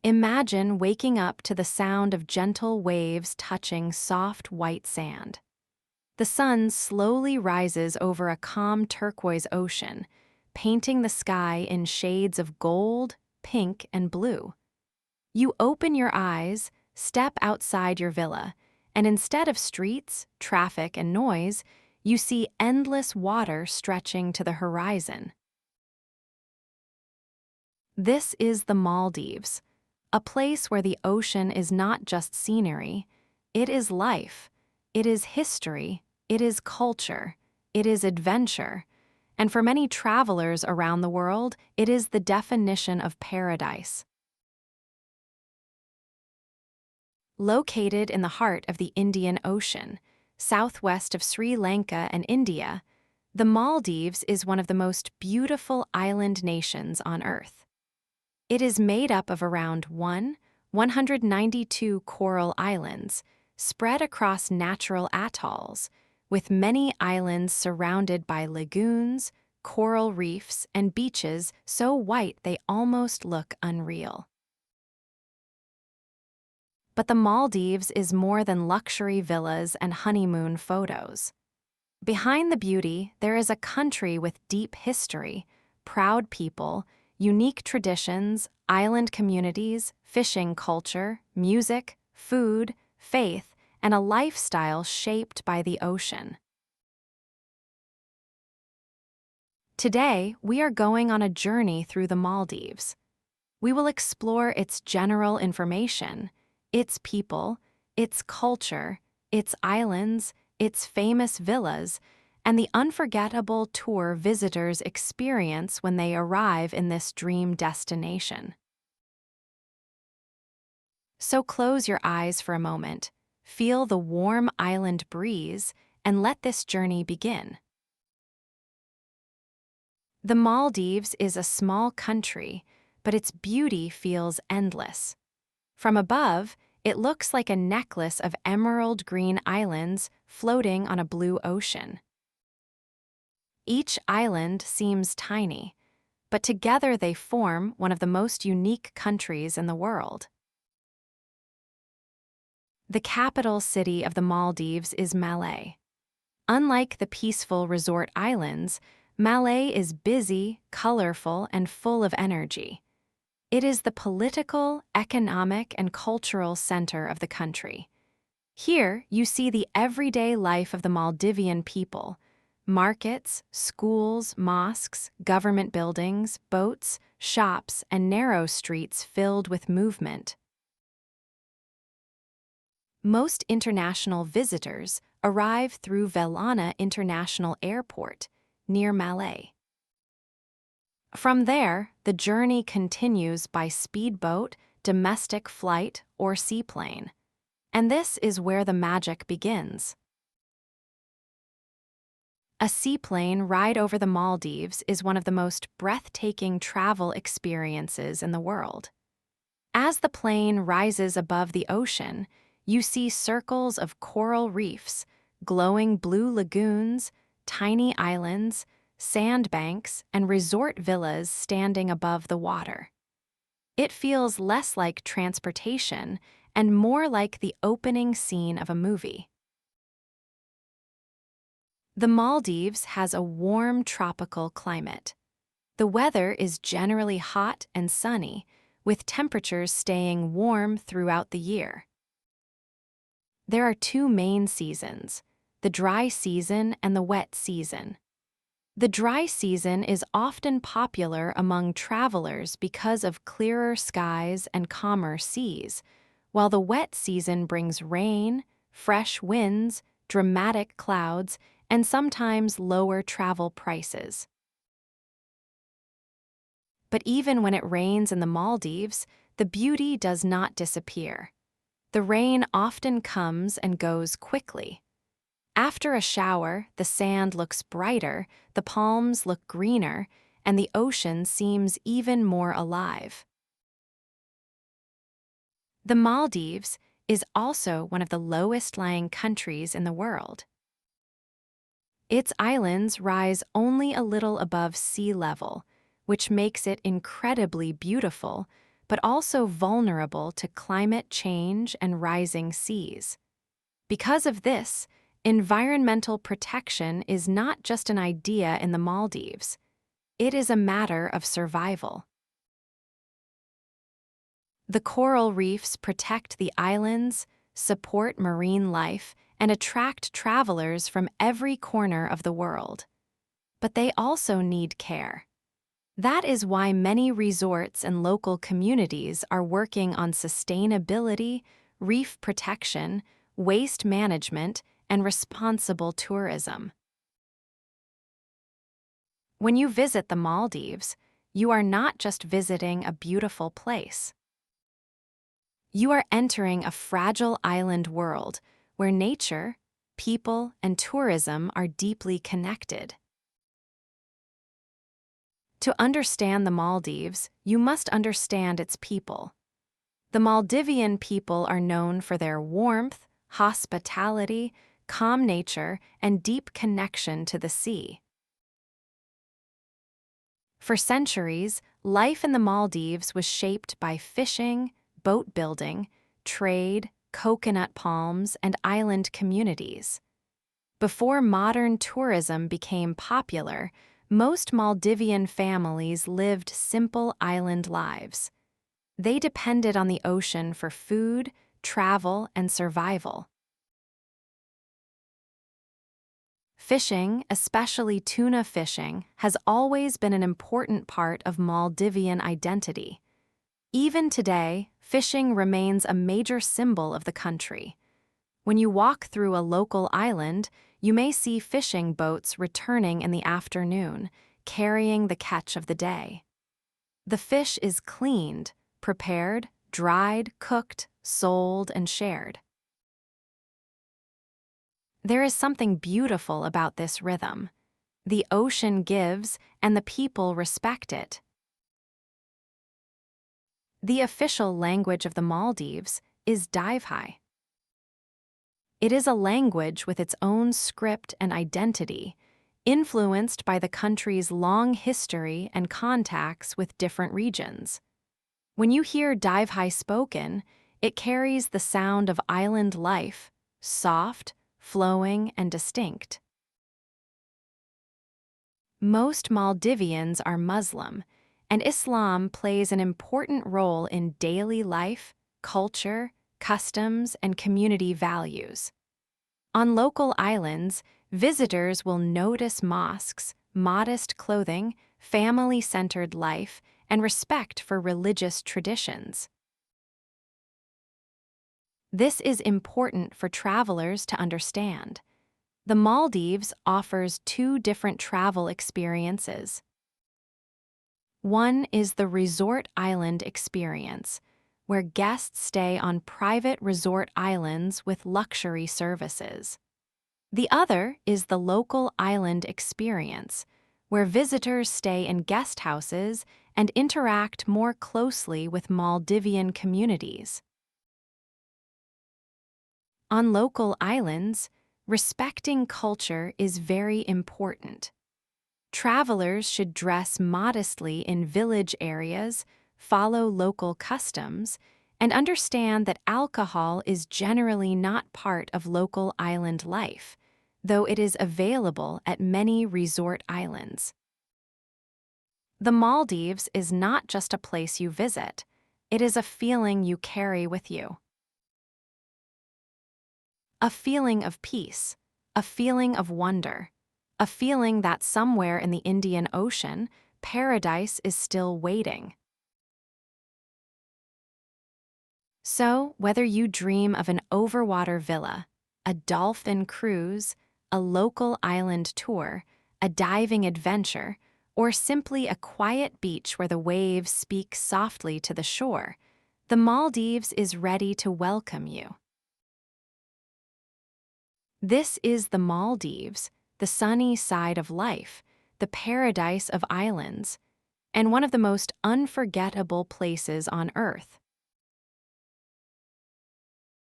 Imagine waking up to the sound of gentle waves touching soft white sand. The sun slowly rises over a calm turquoise ocean, painting the sky in shades of gold, pink, and blue. You open your eyes, step outside your villa, and instead of streets, traffic, and noise, you see endless water stretching to the horizon. This is the Maldives, a place where the ocean is not just scenery, it is life, it is history, it is culture, it is adventure, and for many travelers around the world, it is the definition of paradise. Located in the heart of the Indian Ocean, southwest of Sri Lanka and India, the Maldives is one of the most beautiful island nations on Earth. It is made up of around 192 coral islands, spread across natural atolls, with many islands surrounded by lagoons, coral reefs, and beaches so white they almost look unreal. But the Maldives is more than luxury villas and honeymoon photos. Behind the beauty, there is a country with deep history, proud people, unique traditions, island communities, fishing culture, music, food, faith, and a lifestyle shaped by the ocean. Today, we are going on a journey through the Maldives. We will explore its general information, its people, its culture, its islands, its famous villas, and the unforgettable tour visitors experience when they arrive in this dream destination. So close your eyes for a moment, feel the warm island breeze, and let this journey begin. The Maldives is a small country, but its beauty feels endless. From above, it looks like a necklace of emerald green islands floating on a blue ocean. Each island seems tiny, but together they form one of the most unique countries in the world. The capital city of the Maldives is Malé. Unlike the peaceful resort islands, Malé is busy, colorful, and full of energy. It is the political, economic, and cultural center of the country. Here, you see the everyday life of the Maldivian people: markets, schools, mosques, government buildings, boats, shops, and narrow streets filled with movement. Most international visitors arrive through Velana International Airport, near Malé. From there, the journey continues by speedboat, domestic flight, or seaplane. And this is where the magic begins. A seaplane ride over the Maldives is one of the most breathtaking travel experiences in the world. As the plane rises above the ocean, you see circles of coral reefs, glowing blue lagoons, tiny islands, sandbanks, and resort villas standing above the water. It feels less like transportation and more like the opening scene of a movie. The Maldives has a warm tropical climate. The weather is generally hot and sunny, with temperatures staying warm throughout the year. There are two main seasons, the dry season and the wet season. The dry season is often popular among travelers because of clearer skies and calmer seas, while the wet season brings rain, fresh winds, dramatic clouds, and sometimes lower travel prices. But even when it rains in the Maldives, the beauty does not disappear. The rain often comes and goes quickly. After a shower, the sand looks brighter, the palms look greener, and the ocean seems even more alive. The Maldives is also one of the lowest-lying countries in the world. Its islands rise only a little above sea level, which makes it incredibly beautiful, but also vulnerable to climate change and rising seas. Because of this, environmental protection is not just an idea in the Maldives. It is a matter of survival. The coral reefs protect the islands, support marine life, and attract travelers from every corner of the world. But they also need care. That is why many resorts and local communities are working on sustainability, reef protection, waste management, and responsible tourism. When you visit the Maldives, you are not just visiting a beautiful place. You are entering a fragile island world where nature, people, and tourism are deeply connected. To understand the Maldives, you must understand its people. The Maldivian people are known for their warmth, hospitality, calm nature, and deep connection to the sea. For centuries, life in the Maldives was shaped by fishing, boat building, trade, coconut palms, and island communities. Before modern tourism became popular, most Maldivian families lived simple island lives. They depended on the ocean for food, travel, and survival. Fishing, especially tuna fishing, has always been an important part of Maldivian identity. Even today, fishing remains a major symbol of the country. When you walk through a local island, you may see fishing boats returning in the afternoon, carrying the catch of the day. The fish is cleaned, prepared, dried, cooked, sold, and shared. There is something beautiful about this rhythm. The ocean gives, and the people respect it. The official language of the Maldives is Divhi. It is a language with its own script and identity, influenced by the country's long history and contacts with different regions. When you hear Divhi spoken, it carries the sound of island life, soft, flowing, and distinct. Most Maldivians are Muslim, and Islam plays an important role in daily life, culture, customs, and community values. On local islands, visitors will notice mosques, modest clothing, family-centered life, and respect for religious traditions. This is important for travelers to understand. The Maldives offers two different travel experiences. One is the resort island experience, where guests stay on private resort islands with luxury services. The other is the local island experience, where visitors stay in guest houses and interact more closely with Maldivian communities. On local islands, respecting culture is very important. Travelers should dress modestly in village areas, follow local customs, and understand that alcohol is generally not part of local island life, though it is available at many resort islands. The Maldives is not just a place you visit, it is a feeling you carry with you. A feeling of peace, a feeling of wonder, a feeling that somewhere in the Indian Ocean, paradise is still waiting. So, whether you dream of an overwater villa, a dolphin cruise, a local island tour, a diving adventure, or simply a quiet beach where the waves speak softly to the shore, the Maldives is ready to welcome you. This is the Maldives, the sunny side of life, the paradise of islands, and one of the most unforgettable places on Earth.